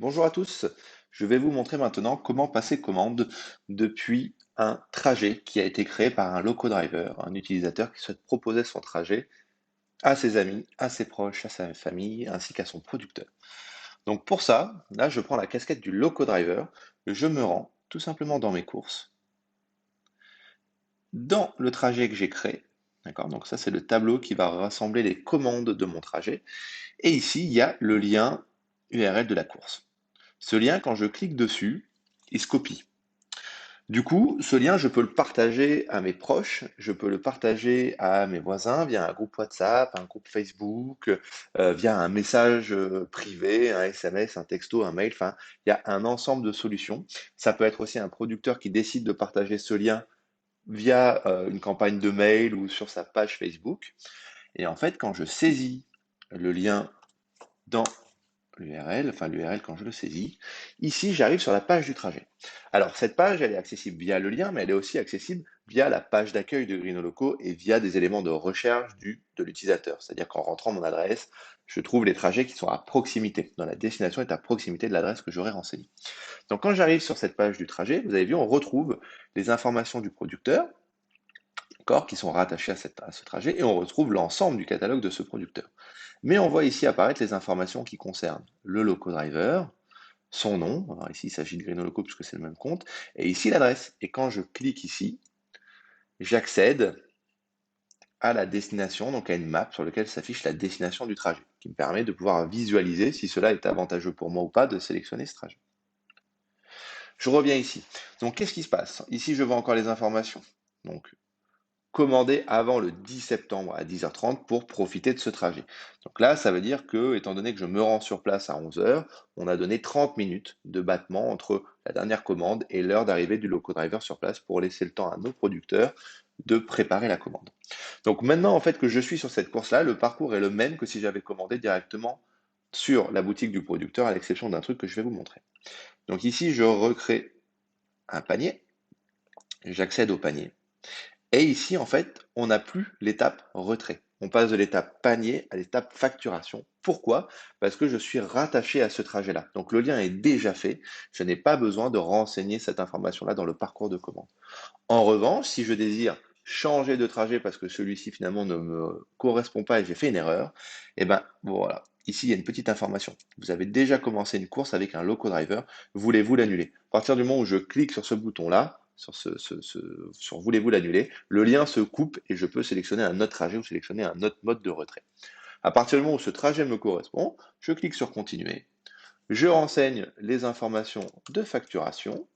Bonjour à tous, je vais vous montrer maintenant comment passer commande depuis un trajet qui a été créé par un loco driver, un utilisateur qui souhaite proposer son trajet à ses amis, à ses proches, à sa famille, ainsi qu'à son producteur. Donc pour ça, là je prends la casquette du loco driver, je me rends tout simplement dans mes courses, dans le trajet que j'ai créé. D'accord? Donc ça c'est le tableau qui va rassembler les commandes de mon trajet. Et ici, il y a le lien URL de la course. Ce lien, quand je clique dessus, il se copie. Du coup, ce lien, je peux le partager à mes proches, je peux le partager à mes voisins via un groupe WhatsApp, un groupe Facebook, via un message privé, un SMS, un texto, un mail. Enfin, il y a un ensemble de solutions. Ça peut être aussi un producteur qui décide de partager ce lien via une campagne de mail ou sur sa page Facebook. Et en fait, quand je saisis le lien dans l'URL, enfin l'URL quand je le saisis. Ici, j'arrive sur la page du trajet. Alors, cette page, elle est accessible via le lien, mais elle est aussi accessible via la page d'accueil de Grinoloco et via des éléments de recherche de l'utilisateur. C'est-à-dire qu'en rentrant mon adresse, je trouve les trajets qui sont à proximité, dont la destination est à proximité de l'adresse que j'aurais renseignée. Donc, quand j'arrive sur cette page du trajet, vous avez vu, on retrouve les informations du producteur, d'accord, qui sont rattachées à ce trajet, et on retrouve l'ensemble du catalogue de ce producteur. Mais on voit ici apparaître les informations qui concernent le loco driver, son nom, alors ici il s'agit de Grinoloco puisque c'est le même compte, et ici l'adresse. Et quand je clique ici, j'accède à la destination, donc à une map sur laquelle s'affiche la destination du trajet, qui me permet de pouvoir visualiser si cela est avantageux pour moi ou pas de sélectionner ce trajet. Je reviens ici. Donc qu'est-ce qui se passe? Ici je vois encore les informations. Donc commander avant le 10 septembre à 10h30 pour profiter de ce trajet. Donc là, ça veut dire que, étant donné que je me rends sur place à 11h, on a donné 30 minutes de battement entre la dernière commande et l'heure d'arrivée du loco driver sur place pour laisser le temps à nos producteurs de préparer la commande. Donc maintenant, en fait, que je suis sur cette course-là, le parcours est le même que si j'avais commandé directement sur la boutique du producteur, à l'exception d'un truc que je vais vous montrer. Donc ici, je recrée un panier, j'accède au panier. Et ici, en fait, on n'a plus l'étape retrait. On passe de l'étape panier à l'étape facturation. Pourquoi? Parce que je suis rattaché à ce trajet-là. Donc le lien est déjà fait. Je n'ai pas besoin de renseigner cette information-là dans le parcours de commande. En revanche, si je désire changer de trajet parce que celui-ci finalement ne me correspond pas et j'ai fait une erreur, eh ben voilà. Ici, il y a une petite information. Vous avez déjà commencé une course avec un loco driver. Voulez-vous l'annuler? À partir du moment où je clique sur ce bouton-là, sur voulez-vous l'annuler, le lien se coupe et je peux sélectionner un autre trajet ou sélectionner un autre mode de retrait. À partir du moment où ce trajet me correspond, je clique sur continuer. Je renseigne les informations de facturation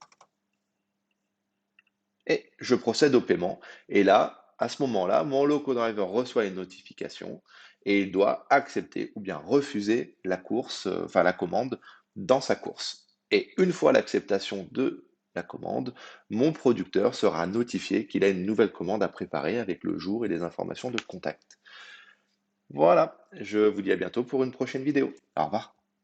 et je procède au paiement. Et là, à ce moment-là, mon loco driver reçoit une notification et il doit accepter ou bien refuser la course, enfin la commande dans sa course. Et une fois l'acceptation de la commande, mon producteur sera notifié qu'il a une nouvelle commande à préparer avec le jour et les informations de contact. Voilà, je vous dis à bientôt pour une prochaine vidéo. Au revoir.